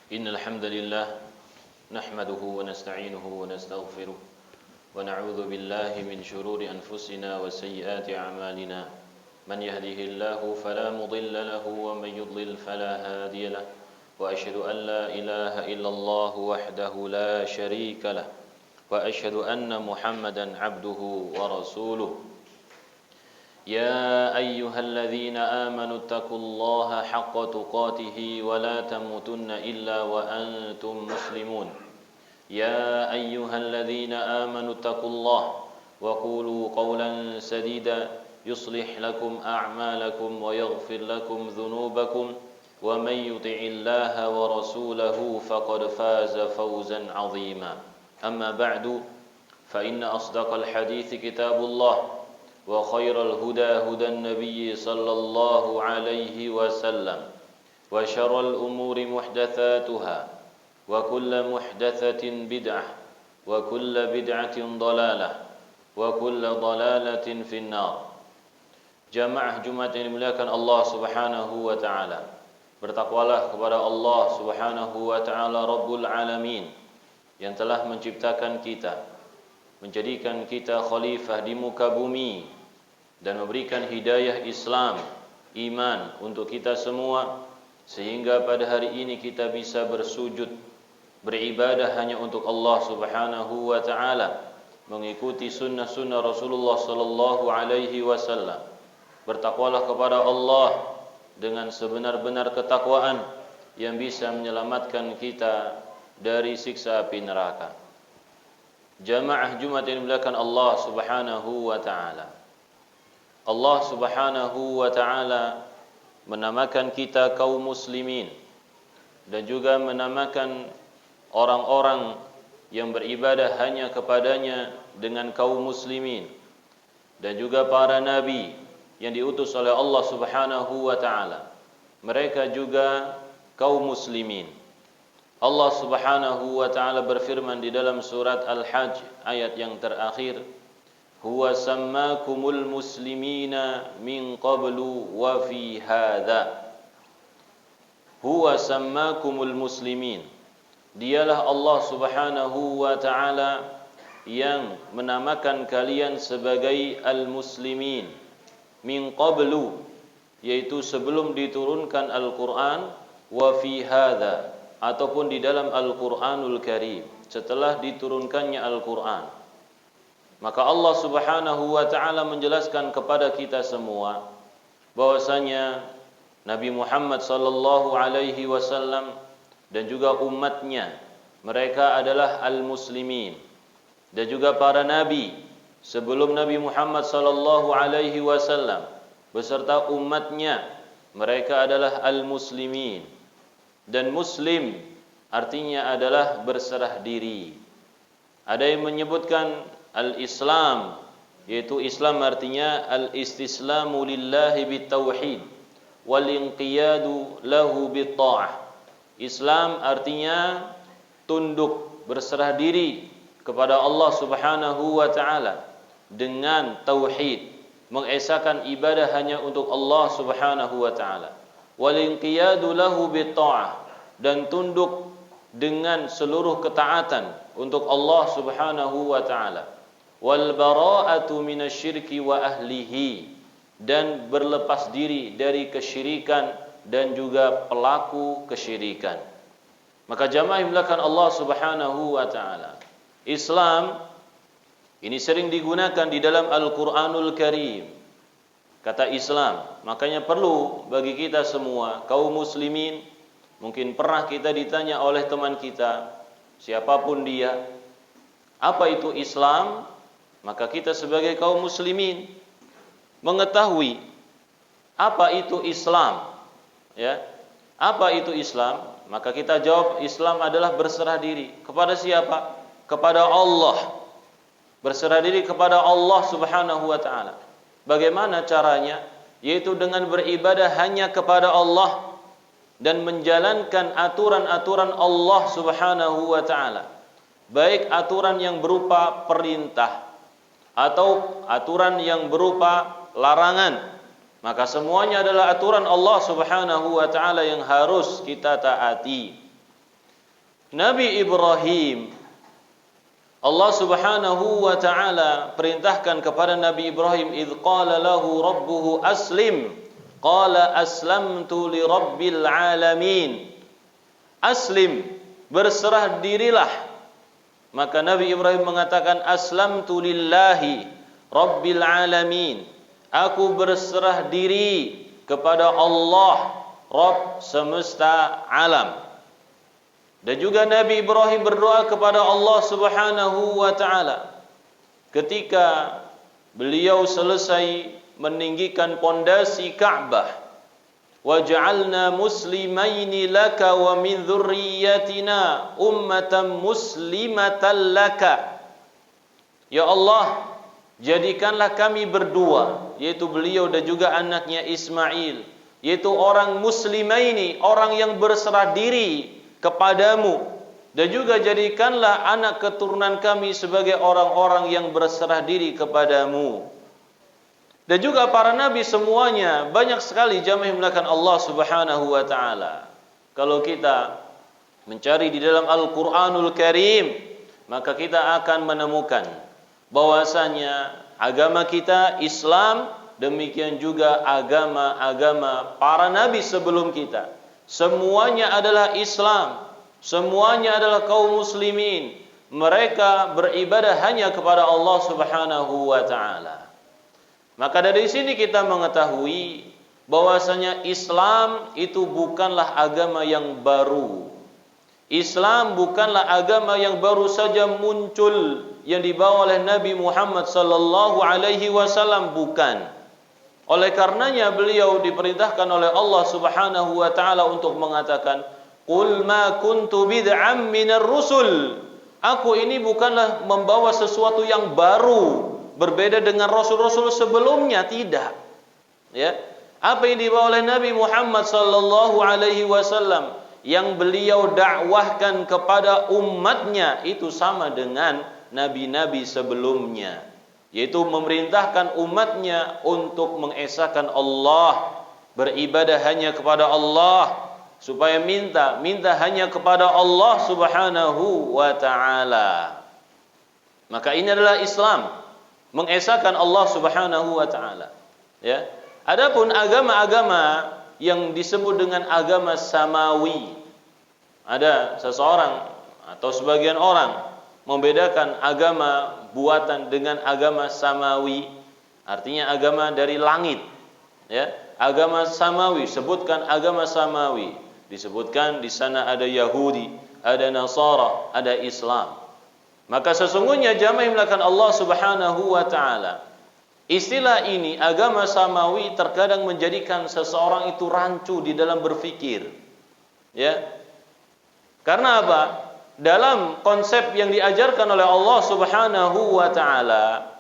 إن الحمد لله نحمده ونستعينه ونستغفره ونعوذ بالله من شرور أنفسنا وسيئات أعمالنا من يهده الله فلا مضل له ومن يضلل فلا هادي له وأشهد أن لا إله إلا الله وحده لا شريك له وأشهد أن محمدا عبده ورسوله يا أيها الذين آمنوا اتقوا الله حق تقاته ولا تموتن إلا وأنتم مسلمون يا أيها الذين آمنوا اتقوا الله وقولوا قولا سديدا يصلح لكم أعمالكم ويغفر لكم ذنوبكم ومن يطع الله ورسوله فقد فاز فوزا عظيما أما بعد فإن أصدق الحديث كتاب الله وخير الهدى هدى النبي صلى الله عليه وسلم وشر الأمور محدثاتها وكل محدثة بدعة وكل بدعة ضلالة وكل ضلالة في النار. Jamaah Jumat yang dimuliakan Allah Subhanahu wa taala. Bertakwalah kepada Allah Subhanahu wa taala Rabbul Alamin yang telah menciptakan kita, menjadikan kita khalifah di muka bumi dan memberikan hidayah Islam, iman untuk kita semua, sehingga pada hari ini kita bisa bersujud, beribadah hanya untuk Allah Subhanahu wa taala, mengikuti sunnah-sunnah Rasulullah sallallahu alaihi wasallam. Bertakwalah kepada Allah dengan sebenar-benar ketakwaan yang bisa menyelamatkan kita dari siksa api neraka. Jamaah Jumat yang dimuliakan Allah Subhanahu wa taala. Allah Subhanahu wa taala menamakan kita kaum muslimin dan juga menamakan orang-orang yang beribadah hanya kepadanya dengan kaum muslimin, dan juga para nabi yang diutus oleh Allah Subhanahu wa taala, mereka juga kaum muslimin. Allah Subhanahu wa taala berfirman di dalam surat Al-Hajj ayat yang terakhir, huwa sammakumul muslimina min qablu wa fi hadha. Huwa sammakumul muslimin, dialah Allah Subhanahu wa taala yang menamakan kalian sebagai al-muslimin min qablu, yaitu sebelum diturunkan Al-Qur'an, wa fi hadha, ataupun di dalam Al-Qur'anul Karim, setelah diturunkannya Al-Qur'an. Maka Allah Subhanahu wa taala menjelaskan kepada kita semua bahwasanya Nabi Muhammad sallallahu alaihi wasallam dan juga umatnya, mereka adalah al-muslimin, dan juga para nabi sebelum Nabi Muhammad sallallahu alaihi wasallam beserta umatnya, mereka adalah al-muslimin. Dan muslim artinya adalah berserah diri. Ada yang menyebutkan al-Islam, yaitu Islam artinya al-istislamu lillahi bitauhid wal inqiyadu lahu bitta'ah. Islam artinya tunduk, berserah diri kepada Allah Subhanahu wa taala dengan tauhid, mengesahkan ibadah hanya untuk Allah Subhanahu wa taala. Wal inqiyadu lahu bitta'ah, dan tunduk dengan seluruh ketaatan untuk Allah Subhanahu wa taala. Wal bara'atu minasyirki wa ahlihi, dan berlepas diri dari kesyirikan dan juga pelaku kesyirikan. Maka jamaah yang dimuliakan Allah Subhanahu wa taala, Islam ini sering digunakan di dalam Al-Qur'anul Karim, kata Islam. Makanya perlu bagi kita semua kaum muslimin, mungkin pernah kita ditanya oleh teman kita, siapapun dia, apa itu Islam? Maka kita sebagai kaum muslimin mengetahui apa itu Islam, ya. Apa itu Islam? Maka kita jawab, Islam adalah berserah diri kepada siapa? Kepada Allah. Berserah diri kepada Allah Subhanahu wa taala. Bagaimana caranya? Yaitu dengan beribadah hanya kepada Allah dan menjalankan aturan-aturan Allah Subhanahu wa taala. Baik aturan yang berupa perintah atau aturan yang berupa larangan, maka semuanya adalah aturan Allah Subhanahu wa taala yang harus kita taati. Nabi Ibrahim, Allah Subhanahu wa taala perintahkan kepada Nabi Ibrahim, "Idz qala lahu rabbuhu aslim, qala aslamtu li rabbil alamin." Aslim, berserah dirilah. Maka Nabi Ibrahim mengatakan, "Aslamtu lillahi rabbil alamin." Aku berserah diri kepada Allah, Rabb semesta alam. Dan juga Nabi Ibrahim berdoa kepada Allah Subhanahu wa taala ketika beliau selesai meninggikan pondasi Ka'bah. Waj'alna muslimaini laka wa min dzurriyyatina ummatan muslimatan laka. Ya Allah, jadikanlah kami berdua, yaitu beliau dan juga anaknya Ismail, yaitu orang muslimaini, orang yang berserah diri kepadamu, dan juga jadikanlah anak keturunan kami sebagai orang-orang yang berserah diri kepadamu. Dan juga para nabi semuanya banyak sekali jamaah yang melakukan Allah Subhanahu wa taala. Kalau kita mencari di dalam Al-Qur'anul Karim, maka kita akan menemukan bahwasanya agama kita Islam, demikian juga agama-agama para nabi sebelum kita. Semuanya adalah Islam, semuanya adalah kaum muslimin. Mereka beribadah hanya kepada Allah Subhanahu wa taala. Maka dari sini kita mengetahui bahwasanya Islam itu bukanlah agama yang baru. Islam bukanlah agama yang baru saja muncul yang dibawa oleh Nabi Muhammad sallallahu alaihi wasallam, bukan. Oleh karenanya beliau diperintahkan oleh Allah Subhanahu wa taala untuk mengatakan, "Qul ma kuntu bid'am minar rusul." Aku ini bukanlah membawa sesuatu yang baru, berbeda dengan rasul-rasul sebelumnya, tidak. Ya, apa yang dibawa oleh Nabi Muhammad sallallahu alaihi wasallam yang beliau dakwahkan kepada umatnya itu sama dengan nabi-nabi sebelumnya, yaitu memerintahkan umatnya untuk mengesahkan Allah, beribadah hanya kepada Allah, supaya minta hanya kepada Allah Subhanahu wa taala. Maka ini adalah Islam, mengesahkan Allah Subhanahu wa taala. Ya. Adapun agama-agama yang disebut dengan agama samawi, ada seseorang atau sebagian orang membedakan agama buatan dengan agama samawi, artinya agama dari langit. Ya, agama samawi, sebutkan agama samawi, disebutkan di sana ada Yahudi, ada Nasara, ada Islam. Maka sesungguhnya jamaah yang melakukan Allah Subhanahu wa taala, istilah ini agama samawi terkadang menjadikan seseorang itu rancu di dalam berfikir. Ya. Karena apa? Dalam konsep yang diajarkan oleh Allah Subhanahu wa taala,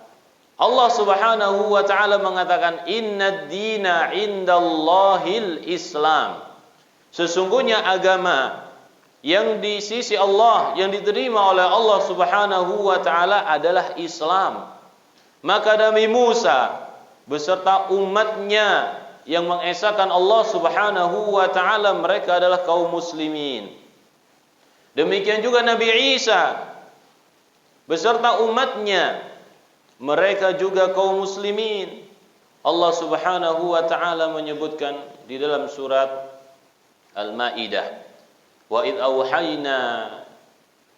Allah Subhanahu wa taala mengatakan, "Innad dina 'indallahil Islam." Sesungguhnya agama yang di sisi Allah, yang diterima oleh Allah Subhanahu wa taala adalah Islam. Maka Nabi Musa beserta umatnya yang mengesahkan Allah Subhanahu wa taala, mereka adalah kaum muslimin. Demikian juga Nabi Isa beserta umatnya, mereka juga kaum muslimin. Allah Subhanahu wa taala menyebutkan di dalam surat Al-Maidah, "Wa id auhayna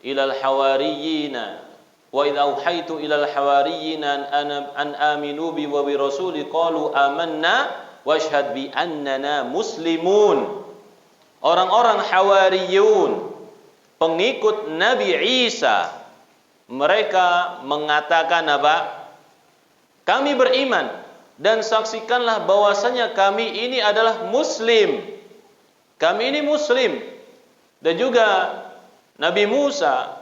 ilal hawariyina wa id auhaitu ilal hawariyina an aminu bi wa bi rasuli qalu amanna washhad bi annana muslimun." Orang-orang Hawariyun, pengikut Nabi Isa, mereka mengatakan apa? Kami beriman dan saksikanlah bahwasanya kami ini adalah muslim. Kami ini muslim. Dan juga Nabi Musa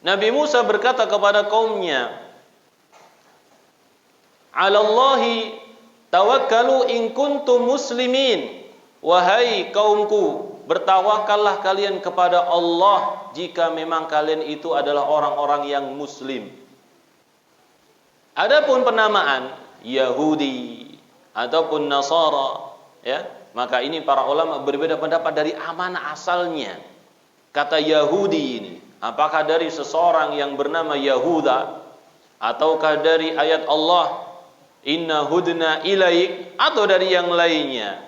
Nabi Musa berkata kepada kaumnya, "'Alallahi tawakkalu in kuntum muslimin." Wahai kaumku, bertawakallah kalian kepada Allah jika memang kalian itu adalah orang-orang yang muslim. Adapun penamaan Yahudi ataupun Nasara, Ya, maka ini para ulama berbeda pendapat dari mana asalnya kata Yahudi ini. Apakah dari seseorang yang bernama Yahuda, ataukah dari ayat Allah inna hudna ilaik, atau dari yang lainnya.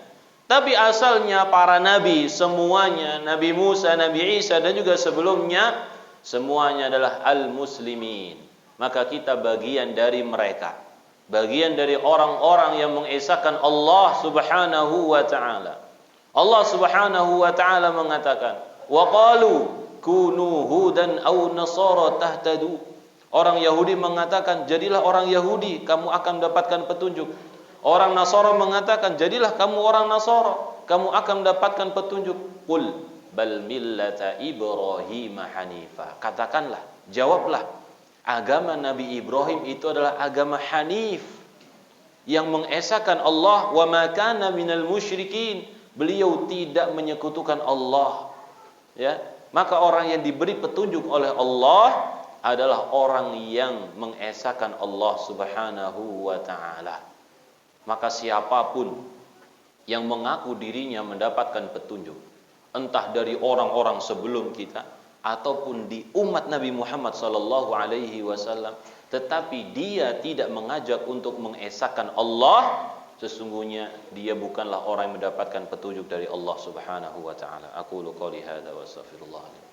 Tapi asalnya para nabi semuanya, Nabi Musa, Nabi Isa dan juga sebelumnya, semuanya adalah al-muslimin. Maka kita bagian dari mereka, bagian dari orang-orang yang mengesahkan Allah Subhanahu wa taala. Allah Subhanahu wa taala mengatakan, "Wa qalu kunu hudan aw nasara tahtadu." Orang Yahudi mengatakan, "Jadilah orang Yahudi, kamu akan mendapatkan petunjuk." Orang Nasara mengatakan, "Jadilah kamu orang Nasara, kamu akan mendapatkan petunjuk." Qul bal millata Ibrahim hanifa. Katakanlah, jawablah, agama Nabi Ibrahim itu adalah agama Hanif yang mengesahkan Allah, wa ma kana minal musyrikin. Beliau tidak menyekutukan Allah. Ya, maka orang yang diberi petunjuk oleh Allah adalah orang yang mengesahkan Allah Subhanahu wa taala. Maka siapapun yang mengaku dirinya mendapatkan petunjuk, entah dari orang-orang sebelum kita ataupun di umat Nabi Muhammad sallallahu alaihi wasallam, tetapi dia tidak mengajak untuk mengesahkan Allah, sesungguhnya dia bukanlah orang yang mendapatkan petunjuk dari Allah Subhanahu wa taala. Aqulu qouli hadza wa astaghfirullah.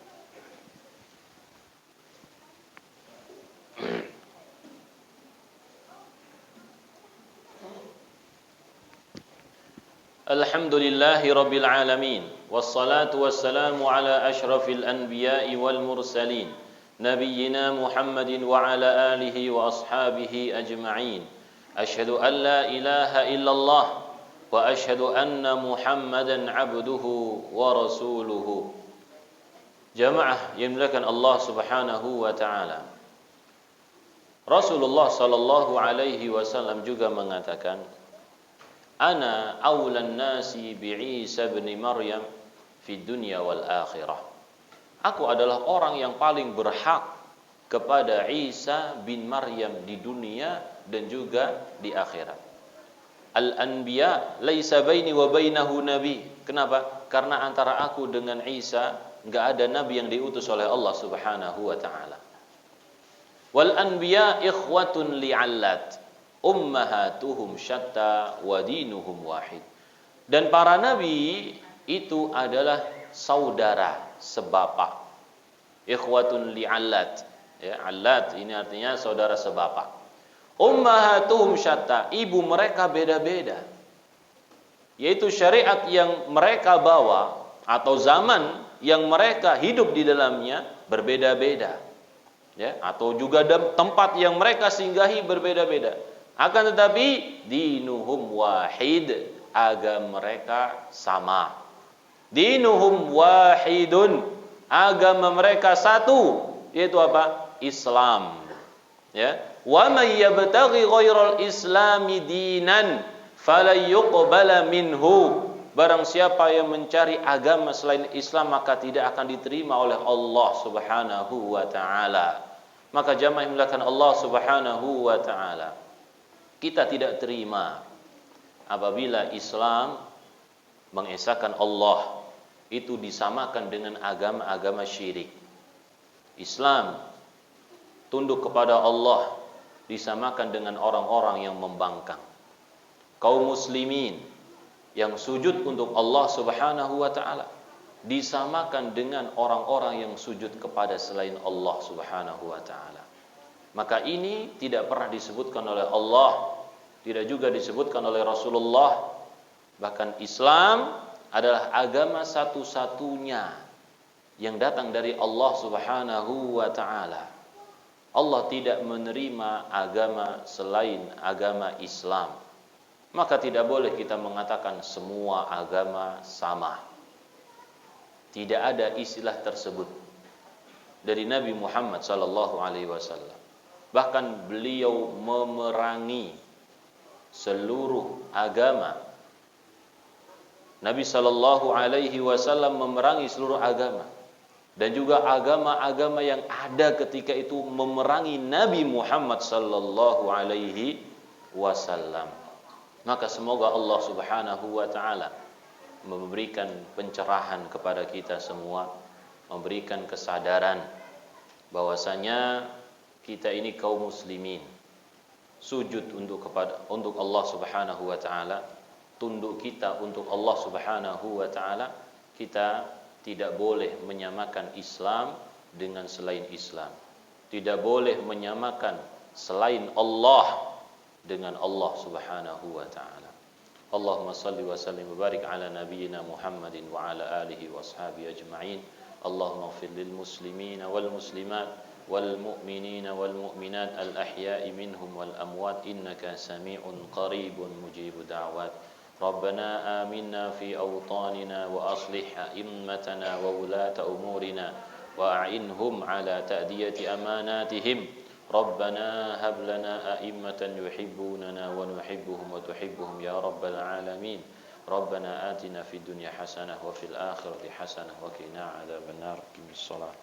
Alhamdulillahi rabbil alamin, wassalatu wassalamu ala asyrafil anbiya'i wal mursalin, nabiyyina Muhammadin wa ala alihi wa ashabihi ajma'in. Asyhadu an la ilaha illallah wa asyhadu anna Muhammadan abduhu wa rasuluhu. Jamaah yang dimuliakan Allah Subhanahu wa taala. Rasulullah sallallahu alaihi wasallam juga mengatakan, "Ana awlan nasi bi Isa bin Maryam fi dunya wal akhirah." Aku adalah orang yang paling berhak kepada Isa bin Maryam di dunia dan juga di akhirat. Al-anbiya laisa baini wa bainahu nabi. Kenapa? Karena antara aku dengan Isa enggak ada nabi yang diutus oleh Allah Subhanahu wa taala. Wal anbiya ikhwatun li'allat, ummahatuhum syatta wa dinuhum wahid. Dan para nabi itu adalah saudara sebapak. Ikhwatun li'allat. Ya, allat ini artinya saudara sebapak. Ummahatuhum syatta, ibu mereka beda-beda. Yaitu syariat yang mereka bawa atau zaman yang mereka hidup di dalamnya berbeda-beda. Ya, atau juga tempat yang mereka singgahi berbeda-beda. Akan tetapi dinuhum wahid, agama mereka sama. Dinuhum wahidun, agama mereka satu, yaitu apa? Islam. Ya, wa may yabtaghi ghairal islami dinan falyuqbala minhu. Barang siapa yang mencari agama selain Islam maka tidak akan diterima oleh Allah Subhanahu wa taala. Maka jamaah yang dimuliakan Allah Subhanahu wa taala, kita tidak terima apabila Islam mengesahkan Allah itu disamakan dengan agama-agama syirik. Islam tunduk kepada Allah disamakan dengan orang-orang yang membangkang. Kaum muslimin yang sujud untuk Allah Subhanahu wa taala disamakan dengan orang-orang yang sujud kepada selain Allah Subhanahu wa taala. Maka ini tidak pernah disebutkan oleh Allah, tidak juga disebutkan oleh Rasulullah. Bahkan Islam adalah agama satu-satunya yang datang dari Allah Subhanahu wa taala. Allah tidak menerima agama selain agama Islam. Maka tidak boleh kita mengatakan semua agama sama. Tidak ada istilah tersebut dari Nabi Muhammad sallallahu alaihi wasallam. Bahkan beliau memerangi seluruh agama. Nabi sallallahu alaihi wasallam memerangi seluruh agama. Dan juga agama-agama yang ada ketika itu memerangi Nabi Muhammad sallallahu alaihi wasallam. Maka semoga Allah Subhanahu wa taala memberikan pencerahan kepada kita semua, memberikan kesadaran bahwasanya kita ini kaum muslimin, sujud untuk Allah Subhanahu wa taala, tunduk kita untuk Allah Subhanahu wa taala. Kita tidak boleh menyamakan Islam dengan selain Islam. Tidak boleh menyamakan selain Allah dengan Allah Subhanahu wa taala. Allahumma salli wa sallim wa barik ala nabiyyina Muhammadin wa ala alihi wa ashabihi ajma'in. Allahumma ighfir lil muslimina wal muslimat wal mu'minina wal mu'minat al ahya'i minhum wal amwat innaka sami'un qaribun mujibud da'wat. Rabbana aminna fi awtanina wa aslih a'immatana wa wulata umurina wa a'inhum ala ta'diyati amanatihim. Rabbana hab lana a'immatan yuhibbunana wa nuhibbuhum wa tuhibbuhum ya rabbal alamin. Rabbana atina fid dunya hasanah wa fil akhirati hasanah wa qina adzabannar. Bismillah.